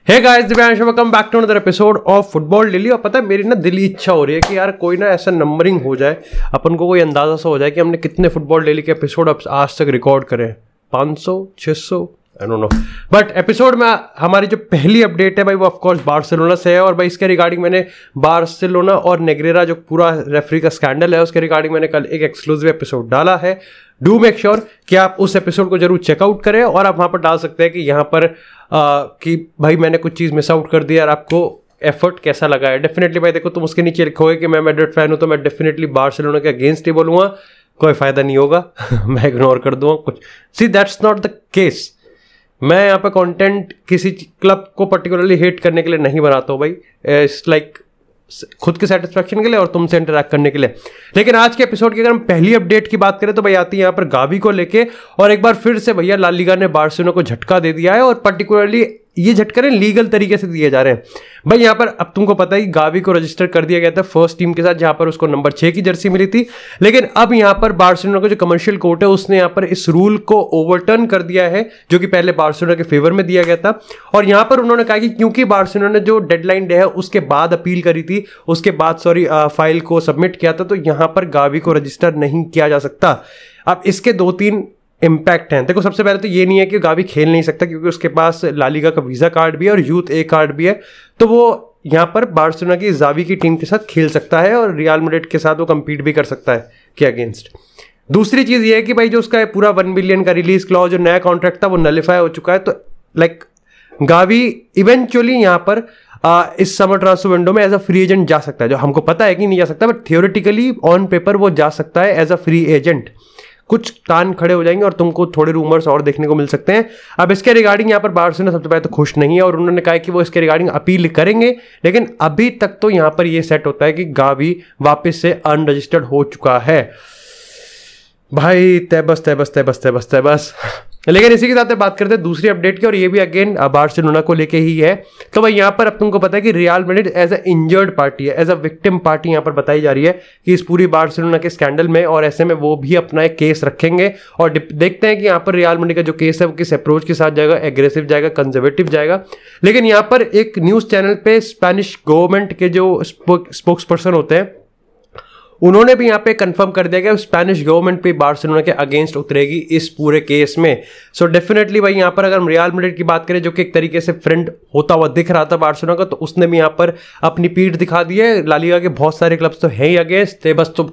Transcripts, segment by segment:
Hey guys, Divyansh, welcome back to another episode of football daily. और पता है मेरी ना दिली इच्छा हो रही है कि यार कोई ना ऐसा नंबरिंग हो जाए, अपन को कोई अंदाजा सा हो जाए कि हमने कितने फुटबॉल डेली के एपिसोड अब आज तक रिकॉर्ड करे। 500, 600, I don't know. But episode में हमारी जो पहली अपडेट है भाई वो ऑफकोर्स बार्सिलोना से है। और भाई इसके रिगार्डिंग मैंने बार्सिलोना और नेग्रेरा जो पूरा रेफरी का स्कैंडल है उसके रिगार्डिंग मैंने कल एक एक्सक्लूसिव एपिसोड डाला है। डू मेक श्योर कि आप उस एपिसोड को जरूर चेकआउट करें। और आप वहां पर डाल सकते हैं कि यहाँ पर कि भाई मैंने कुछ चीज़ मिस आउट कर दिया और आपको एफर्ट कैसा लगा है। डेफिनेटली भाई देखो, तुम उसके नीचे लिखोगे कि मैं मैड्रिड फैन हूँ तो मैं डेफिनेटली बार्सिलोना के अगेंस्ट ही बोलूँगा, कोई फायदा नहीं होगा। मैं इग्नोर कर दूंगा कुछ। See that's not the case. मैं यहाँ पे कंटेंट किसी क्लब को पर्टिकुलरली हेट करने के लिए नहीं बनाता हूँ भाई। इट्स लाइक खुद के सेटिस्फेक्शन के लिए और तुमसे इंटरैक्ट करने के लिए। लेकिन आज के एपिसोड की अगर हम पहली अपडेट की बात करें तो भाई आती है यहाँ पर गावी को लेके। और एक बार फिर से भैया ला लीगा ने बार्सिलोना को झटका दे दिया है। और पर्टिकुलरली ये झटके लीगल तरीके से दिए जा रहे हैं भाई। यहाँ पर अब तुमको पता ही गावी को रजिस्टर कर दिया गया था फर्स्ट टीम के साथ, जहां पर उसको नंबर 6 की जर्सी मिली थी। लेकिन अब यहाँ पर बार्सिलोना का जो कमर्शियल कोर्ट है उसने यहाँ पर इस रूल को ओवरटर्न कर दिया है जो कि पहले बार्सिलोना के फेवर में दिया गया था। और यहाँ पर उन्होंने कहा कि क्योंकि बार्सिलोना ने जो डेडलाइन डे है उसके बाद अपील करी थी, उसके बाद फाइल को सबमिट किया था, तो यहाँ पर गावी को रजिस्टर नहीं किया जा सकता। अब इसके 2-3 इम्पैक्ट हैं। देखो, सबसे पहले तो ये नहीं है कि गावी खेल नहीं सकता क्योंकि उसके पास ला लीगा का वीजा कार्ड भी है और यूथ ए कार्ड भी है, तो वो यहाँ पर बार्सिलोना की जावी की टीम के साथ खेल सकता है और रियल मैड्रिड के साथ वो compete भी कर सकता है के अगेंस्ट। दूसरी चीज ये है कि भाई जो उसका पूरा 1 बिलियन का रिलीज क्लॉज जो नया कॉन्ट्रैक्ट था वो नलिफाई हो चुका है। तो लाइक गावी इवेंचुअली यहाँ पर इस समर ट्रांसफर विंडो में एज अ फ्री एजेंट जा सकता है, जो हमको पता है कि नहीं जा सकता, बट थियोरेटिकली ऑन पेपर वो जा सकता है एज अ फ्री एजेंट। कुछ कान खड़े हो जाएंगे और तुमको थोड़े रूमर्स और देखने को मिल सकते हैं। अब इसके रिगार्डिंग यहाँ पर बार्सिलोना सबसे पहले तो खुश नहीं है और उन्होंने कहा कि वो इसके रिगार्डिंग अपील करेंगे। लेकिन अभी तक तो यहाँ पर ये सेट होता है कि गावी वापस से अनरजिस्टर्ड हो चुका है। भाई तैबस तैबस तैबस तैबस तैबस। लेकिन इसी के साथ बात करते हैं दूसरी अपडेट की, और ये भी अगेन बार्सिलोना को लेके ही है। तो भाई यहाँ पर अब तुमको पता है कि Real Madrid as a injured party है, एज अ विक्टिम पार्टी यहाँ पर बताई जा रही है कि इस पूरी बार्सिलोना के स्कैंडल में, और ऐसे में वो भी अपना एक केस रखेंगे। और देखते हैं कि यहाँ पर रियल मैड्रिड का जो केस है वो किस अप्रोच के साथ जाएगा, एग्रेसिव जाएगा, कंजर्वेटिव जाएगा। लेकिन यहाँ पर एक न्यूज़ चैनल पे स्पेनिश गवर्नमेंट के जो स्पोक्स पर्सन होते हैं उन्होंने भी यहाँ पे कंफर्म कर दिया कि स्पेनिश गवर्नमेंट भी बार्सिलोना के अगेंस्ट उतरेगी इस पूरे केस में। सो डेफिनेटली भाई यहाँ पर अगर हम रियल मैड्रिड की बात करें जो कि एक तरीके से फ्रेंड होता हुआ दिख रहा था बार्सिलोना का, तो उसने भी यहाँ पर अपनी पीठ दिखा दी है। ला लीगा के बहुत सारे क्लब्स तो हैं ही अगेंस्ट थे, बस तो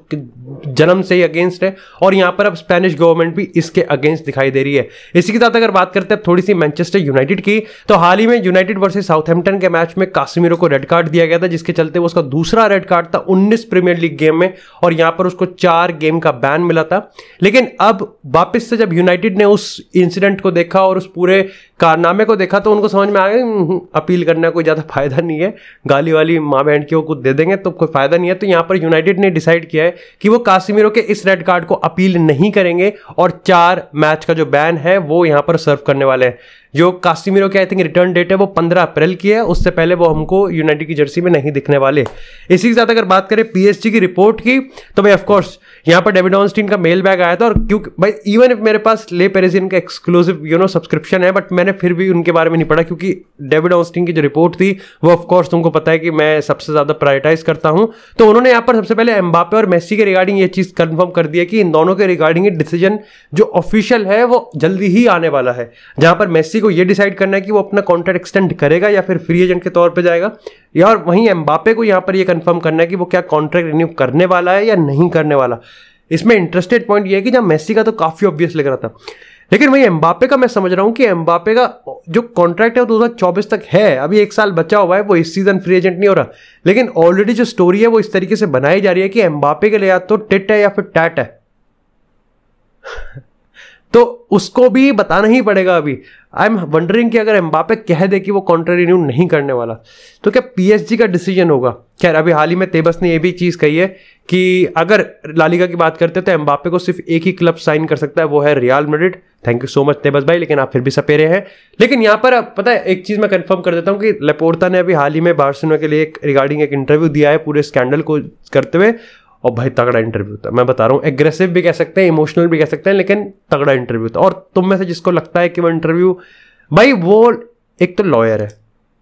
जन्म से ही अगेंस्ट है, और यहाँ पर अब स्पेनिश गवर्नमेंट भी इसके अगेंस्ट दिखाई दे रही है। इसी के साथ अगर बात करते हैं थोड़ी सी मैनचेस्टर यूनाइटेड की, तो हाल ही में यूनाइटेड वर्सेस साउथहैम्पटन के मैच में कासिमिरो को रेड कार्ड दिया गया था, जिसके चलते वो उसका दूसरा रेड कार्ड था 19 प्रीमियर लीग गेम में, और यहां पर उसको 4 गेम का बैन मिला था। लेकिन अब वापस से जब यूनाइटेड ने उस इंसिडेंट को देखा और उस पूरे कारनामे को देखा तो उनको समझ में आ गया अपील करने का कोई ज्यादा फायदा नहीं है, गाली वाली माँ बहन की वो कुछ दे देंगे तो कोई फायदा नहीं है। तो यहां पर यूनाइटेड ने डिसाइड किया है कि वो कासिमिरो के इस रेड कार्ड को अपील नहीं करेंगे और 4 मैच का जो बैन है वो यहां पर सर्व करने वाले हैं। जो कासिमिरो के आई थिंक रिटर्न डेट है वो 15 अप्रैल की है, उससे पहले वो हमको यूनाइटेड की जर्सी में नहीं दिखने वाले। इसी के साथ अगर बात करें पीएसजी की रिपोर्ट की, तो भाई ऑफकोर्स यहाँ पर डेविड ऑनस्टीन का मेल बैग आया था। और क्योंकि भाई इवन इफ मेरे पास ले पेरिसियन का एक्सक्लूसिव सब्सक्रिप्शन है, बट मैंने फिर भी उनके बारे में नहीं पढ़ा क्योंकि डेविड ऑनस्टीन की जो रिपोर्ट थी वो ऑफकोर्स तुमको पता है कि मैं सबसे ज्यादा प्रायोरिटाइज करता हूं। तो उन्होंने यहाँ पर सबसे पहले एम्बापे और मेसी के रिगार्डिंग ये चीज कंफर्म कर दिया कि इन दोनों के रिगार्डिंग डिसीजन जो ऑफिशियल है वो जल्दी ही आने वाला है, जहां पर मेसी को ये डिसाइड करना है कि वो अपना कॉन्ट्रैक्ट एक्सटेंड करेगा या फिर फ्री एजेंट के तौर पे जाएगा, या और वहीं एम्बापे को यहां पर ये कंफर्म करना है कि वो क्या कॉन्ट्रैक्ट रिन्यू करने वाला है या नहीं करने वाला। इसमें इंटरेस्टेड पॉइंट ये है कि जहां मेसी का तो काफी ऑब्वियस लग रहा था, लेकिन वही एम्बापे का मैं समझ रहा हूं कि एम्बापे का जो कॉन्ट्रैक्ट है वो 2024 तक है, अभी 1 साल बचा हुआ है, वो इस सीजन फ्री एजेंट नहीं हो रहा। लेकिन ऑलरेडी जो स्टोरी है वो इस तरीके से बनाई जा रही है कि एम्बापे के लिए या तो टिट है या फिर टैट है। तो उसको भी बताना ही पड़ेगा। अभी आई एम वंडरिंग कि अगर एम्बापे कह दे कि वो कॉन्ट्रैक्ट रिन्यू नहीं करने वाला तो क्या पीएसजी का डिसीजन होगा। खैर अभी हाल ही में तेबस ने ये भी चीज कही है कि अगर ला लीगा की बात करते हैं तो एम्बापे को सिर्फ एक ही क्लब साइन कर सकता है, वो है Real Madrid. Thank you so much Tebas भाई, लेकिन आप फिर भी सपेरे हैं। लेकिन यहाँ पर पता है एक चीज मैं कंफर्म कर देता हूँ कि लेपोर्ता ने अभी हाल ही में बार्सिलोना के लिए एक रिगार्डिंग एक इंटरव्यू दिया है पूरे स्कैंडल को करते हुए, और भाई तगड़ा इंटरव्यू था। मैं बता रहा हूँ, एग्रेसिव भी कह सकते हैं, इमोशनल भी कह सकते हैं, लेकिन तगड़ा इंटरव्यू था। और तुम में से जिसको लगता है कि वो इंटरव्यू, भाई वो एक तो लॉयर है,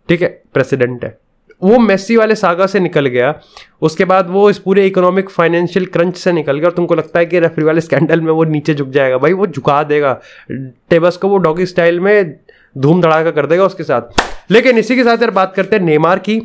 ठीक है, प्रेसिडेंट है, वो मेसी वाले सागा से निकल गया, उसके बाद वो इस पूरे इकोनॉमिक फाइनेंशियल क्रंच से निकल गया, और तुमको लगता है कि रेफरी वाले स्कैंडल में वो नीचे झुक जाएगा? भाई वो झुका देगा, टेबस को वो डॉगी स्टाइल में धूम धड़ाका कर देगा उसके साथ। लेकिन इसी के साथ यार बात करते हैं नेमार की।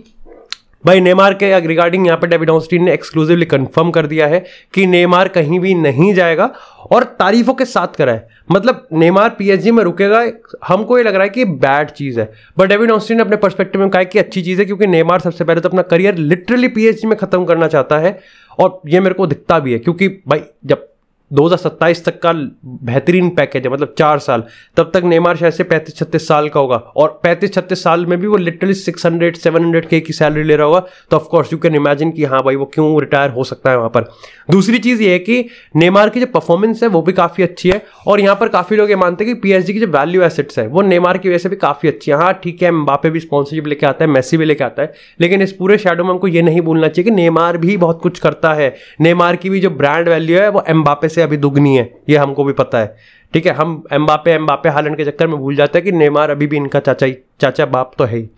भाई नेमार के रिगार्डिंग यहाँ पर डेविड ऑस्टिन ने एक्सक्लूसिवली कंफर्म कर दिया है कि नेमार कहीं भी नहीं जाएगा, और तारीफों के साथ करा है। मतलब नेमार पीएसजी में रुकेगा, हमको ये लग रहा है कि बैड चीज़ है, बट डेविड ऑस्टिन ने अपने पर्सपेक्टिव में कहा कि अच्छी चीज़ है, क्योंकि नेमार सबसे पहले तो अपना करियर लिटरली पीएसजी में खत्म करना चाहता है, और ये मेरे को दिखता भी है, क्योंकि भाई जब 2027 तक का बेहतरीन पैकेज है, मतलब 4 साल, तब तक नेमार शायद से 35-36 साल का होगा, और 35-36 साल में भी वो लिटरली 600-700K की सैलरी ले रहा होगा। तो ऑफकोर्स यू कैन इमेजिन कि हाँ भाई वो क्यों रिटायर हो सकता है वहाँ पर। दूसरी चीज़ ये है कि नेमार की जो परफॉर्मेंस है वो भी काफ़ी अच्छी है, और यहाँ पर काफ़ी लोग ये मानते हैं कि पीएसजी की जो वैल्यू एसेट्स है वो नेमार की वजह से भी काफ़ी अच्छी है। हाँ ठीक है, एम्बापे भी स्पॉन्सरशिप लेके आता है, मेसी भी लेके आता है, लेकिन इस पूरे शैडो में हमको ये नहीं भूलना चाहिए कि नेमार भी बहुत कुछ करता है। नेमार की भी जो ब्रांड वैल्यू है वो एम्बापे से अभी दुगनी है, ये हमको भी पता है। ठीक है, हम एम्बापे हालैंड के चक्कर में भूल जाते हैं कि नेमार अभी भी इनका चाचा बाप तो है ही।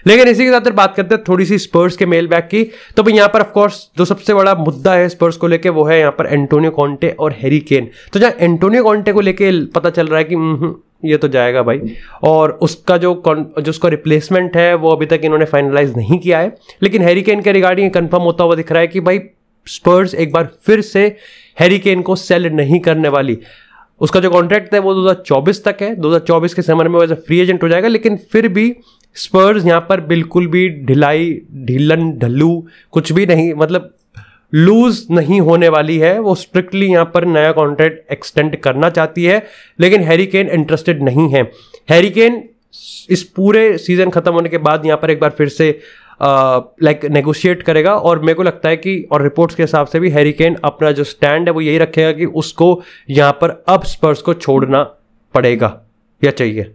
लेकिन इसी के साथ बात करते हैं थोड़ी सी स्पर्स के मेल बैक की। तो भाई यहाँ पर ऑफकोर्स जो सबसे बड़ा मुद्दा है स्पर्स को लेके वो है यहाँ पर एंटोनियो कॉन्टे और हैरी केन। तो जहाँ एंटोनियो कॉन्टे को लेके पता चल रहा है कि ये तो जाएगा भाई, और उसका जो उसका रिप्लेसमेंट है वो अभी तक इन्होंने फाइनलाइज नहीं किया है, लेकिन हैरी केन के रिगार्डिंग कंफर्म होता हुआ दिख रहा है कि भाई स्पर्स एक बार फिर से हैरी केन को सेल नहीं करने वाली। उसका जो कॉन्ट्रैक्ट है वो 2024 तक है, 2024 के समर में वैसे फ्री एजेंट हो जाएगा, लेकिन फिर भी स्पर्स यहाँ पर बिल्कुल भी ढीलन ढल्लू कुछ भी नहीं, मतलब लूज नहीं होने वाली है। वो स्ट्रिक्टली यहाँ पर नया कॉन्ट्रैक्ट एक्सटेंड करना चाहती है, लेकिन हैरी केन इंटरेस्टेड नहीं है। हैरी केन इस पूरे सीजन खत्म होने के बाद यहाँ पर एक बार फिर से नेगोशिएट करेगा, और मेरे को लगता है कि, और रिपोर्ट्स के हिसाब से भी हैरी केन अपना जो स्टैंड है वो यही रखेगा कि उसको यहाँ पर अब स्पर्स को छोड़ना पड़ेगा या चाहिए।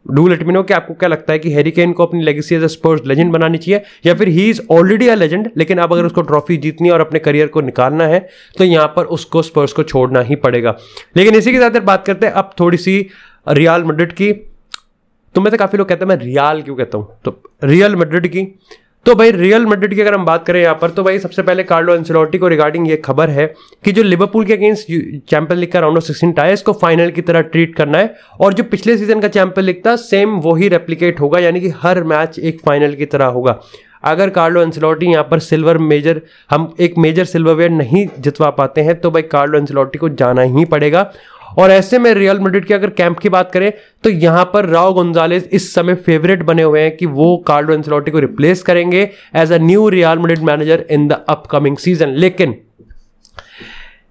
डू लेट मी नो कि आपको क्या लगता है कि हैरी केन को अपनी legacy as a Spurs legend बनानी चाहिए, या फिर he is already a legend, लेकिन अब अगर उसको ट्रॉफी जीतनी है और अपने करियर को निकालना है तो यहाँ पर उसको स्पर्स को छोड़ना ही पड़ेगा। लेकिन इसी के साथ बात करते हैं अब थोड़ी सी रियल मैड्रिड की। तो में से काफी लोग कहते हैं मैं रियल क्यों कहता हूँ, तो रियल मैड्रिड की। तो भाई रियल मैड्रिड की अगर हम बात करें यहाँ पर, तो भाई सबसे पहले कार्लो एंसेलोटी को रिगार्डिंग ये खबर है कि जो लिवरपूल के अगेंस्ट चैंपियंस लीग का राउंड ऑफ 16 था इसको फाइनल की तरह ट्रीट करना है, और जो पिछले सीजन का चैंपियंस लीग था सेम वही रेप्लिकेट होगा, यानी कि हर मैच एक फाइनल की तरह होगा। अगर कार्लो एंसेलोटी यहाँ पर हम एक मेजर सिल्वरवेयर नहीं जितवा पाते हैं तो भाई कार्लो एंसेलोटी को जाना ही पड़ेगा। और ऐसे में रियल मैड्रिड के अगर कैंप की बात करें तो यहां पर राउ गोंजालेस इस समय फेवरेट बने हुए हैं कि वो कार्लो एंसेलोटी को रिप्लेस करेंगे as a new Real Madrid manager in the upcoming season. लेकिन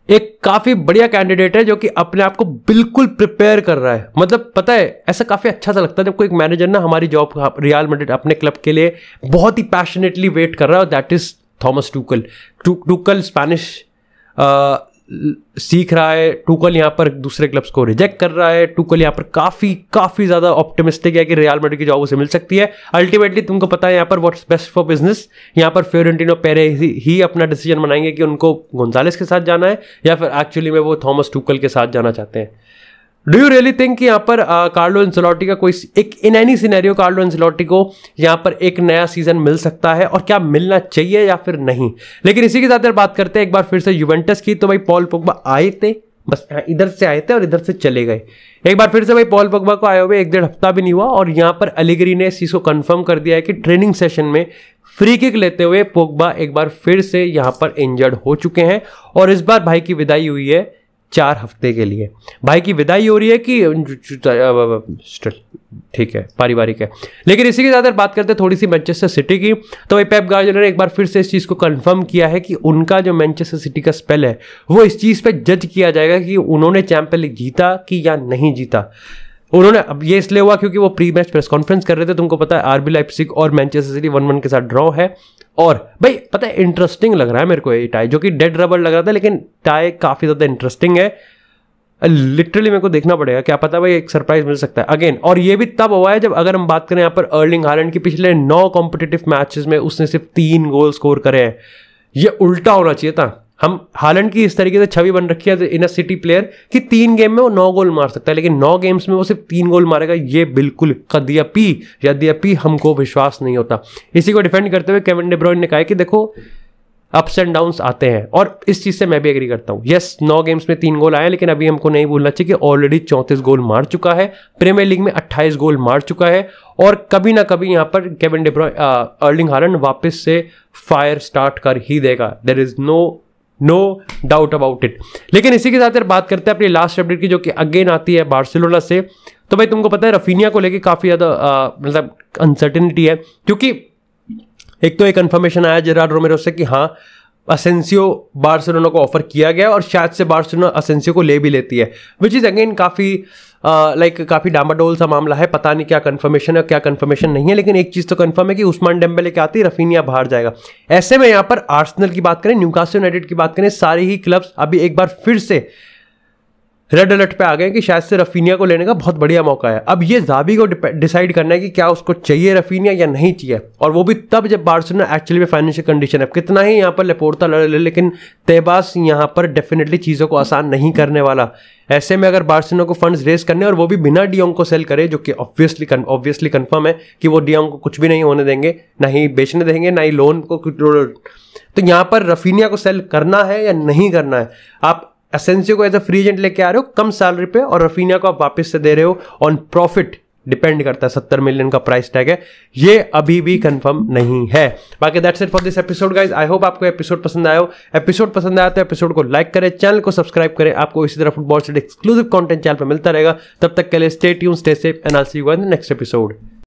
एक काफी बढ़िया कैंडिडेट है जो कि अपने आप को बिल्कुल प्रिपेयर कर रहा है। मतलब पता है ऐसा काफी अच्छा सा लगता है जब कोई एक मैनेजर ना हमारी जॉब रियल मैड्रिड अपने क्लब के लिए बहुत ही पैशनेटली वेट कर रहा है, that is Thomas Tuchel. Tuchel Spanish सीख रहा है, टूकल यहाँ पर दूसरे क्लब्स को रिजेक्ट कर रहा है, टूकल यहाँ पर काफी ज्यादा ऑप्टिमिस्टिक है कि रियल मैड्रिड की जॉब उसे मिल सकती है। अल्टीमेटली तुमको पता है यहाँ पर व्हाट्स बेस्ट फॉर बिजनेस, यहाँ पर फ्लोरेंटिनो पेरेज ही अपना डिसीजन बनाएंगे कि उनको गोंजालेस के साथ जाना है या फिर एक्चुअली में वो थॉमस टूकल के साथ जाना चाहते हैं। डू यू रियली थिंक कि यहाँ पर कार्लो एंसेलोटी का कोई एक in any scenario Carlo Ancelotti को यहाँ पर एक नया सीजन मिल सकता है, और क्या मिलना चाहिए या फिर नहीं? लेकिन इसी के साथ बात करते हैं एक बार फिर से यूवेंटस की। तो भाई पॉल पोग्बा आए थे, बस इधर से आए थे और इधर से चले गए। एक बार फिर से भाई पॉल पोग्बा को आए हुए 1-1.5 हफ्ता भी नहीं हुआ, और यहाँ पर अलीगरी ने इस चीज को कंफर्म कर दिया है कि ट्रेनिंग सेशन में फ्री किक लेते हुए पोग्बा एक बार फिर से यहाँ पर इंजर्ड हो चुके हैं, और इस बार भाई की विदाई हुई है 4 हफ्ते के लिए। भाई की विदाई हो रही है कि ठीक है पारिवारिक है। लेकिन इसी के साथ बात करते हैं थोड़ी सी मैनचेस्टर सिटी की। तो भाई पेप गार्डियोला ने एक बार फिर से इस चीज़ को कंफर्म किया है कि उनका जो मैनचेस्टर सिटी का स्पेल है वो इस चीज़ पे जज किया जाएगा कि उन्होंने चैंपियंस लीग जीता कि या नहीं जीता। उन्होंने अब ये इसलिए हुआ क्योंकि वो प्री मैच प्रेस कॉन्फ्रेंस कर रहे थे। तुमको पता है आरबी लाइप्जिग और मैनचेस्टर सिटी 1-1 के साथ ड्रॉ है, और भाई पता है इंटरेस्टिंग लग रहा है मेरे को ये टाई, जो कि डेड रबर लग रहा था लेकिन टाई काफी ज्यादा इंटरेस्टिंग है। लिटरली मेरे को देखना पड़ेगा, क्या पता भाई एक सरप्राइज मिल सकता है अगेन। और ये भी तब हुआ है जब अगर हम बात करें यहाँ पर अर्लिंग हालैंड की पिछले 9 कॉम्पिटिटिव मैचेस में उसने सिर्फ 3 गोल स्कोर करे हैं। ये उल्टा होना चाहिए था, हम हालैंड की इस तरीके से छवि बन रखी है इन अ सिटी प्लेयर कि 3 गेम में वो 9 गोल मार सकता है, लेकिन 9 गेम्स में वो सिर्फ 3 गोल मारेगा, ये बिल्कुल यद्यपि हमको विश्वास नहीं होता। इसी को डिफेंड करते हुए केविन डी ब्रुयने ने कहा कि देखो अप्स एंड डाउन्स आते हैं, और इस चीज से मैं भी एग्री करता हूं। यस 9 गेम्स में 3 गोल आए, लेकिन अभी हमको नहीं भूलना चाहिए कि ऑलरेडी 34 गोल मार चुका है, प्रीमियर लीग में 28 गोल मार चुका है, और कभी ना कभी यहां पर Kevin De Bruyne Erling Haaland वापस से फायर स्टार्ट कर ही देगा। There is no doubt about it. लेकिन इसी के साथ यार बात करते हैं अपनी लास्ट अपडेट की, जो कि अगेन आती है बार्सिलोना से। तो भाई तुमको पता है रफीनिया को लेके काफी ज्यादा मतलब अनसर्टेनिटी है, क्योंकि एक तो एक कंफर्मेशन आया जेरार्ड रोमेरो से कि हाँ असेंसियो बार्सिलोना को ऑफर किया गया, और शायद से बार्सिलोना असेंसियो को ले भी लेती है, विच इज अगेन काफी काफी डामाडोल सा मामला है। पता नहीं क्या कंफर्मेशन है क्या कंफर्मेशन नहीं है, लेकिन एक चीज तो कंफर्म है कि उस्मान डेम्बेले के आती रफीनिया बाहर जाएगा। ऐसे में यहाँ पर आर्सेनल की बात करें, न्यूकासल यूनाइटेड की बात करें, सारे ही क्लब्स अभी एक बार फिर से रेड अलर्ट पे आ गए कि शायद से रफीनिया को लेने का बहुत बढ़िया मौका है। अब ये ज़ाबी को डिसाइड करना है कि क्या उसको चाहिए रफीनिया या नहीं चाहिए, और वो भी तब जब बार्सिलोना एक्चुअली में फाइनेंशियल कंडीशन है। कितना ही यहाँ पर लेपोर्ता लड़ ले, लेकिन तेबास यहाँ पर डेफिनेटली चीज़ों को आसान नहीं करने वाला। ऐसे में अगर बार्सिलोना को फंड्स रेस करने, और वो भी बिना डियोंग को सेल करे, जो कि ऑब्वियसली कंफर्म है कि वो डियोंग को कुछ भी नहीं होने देंगे, ना ही बेचने देंगे, ना ही लोन को, तो यहाँ पर रफीनिया को सेल करना है या नहीं करना है। आप एसेंसियो को एज अ फ्री एजेंट लेके आ रहे हो कम सैलरी पे, और रफीनिया को आप वापस से दे रहे हो ऑन प्रॉफिट, डिपेंड करता है, 70 मिलियन का प्राइस टैग है, ये अभी भी कंफर्म नहीं है। बाकी that's it for this episode guys. I hope आपको एपिसोड पसंद आया हो। एपिसोड पसंद आया तो एपिसोड को लाइक करें, चैनल को सब्सक्राइब करें, आपको इसी तरह फुटबॉल से एक्सक्लूसिव कंटेंट चैनल पर मिलता रहेगा। तब तक के लिए stay tuned, stay safe, and I will see you in the next episode.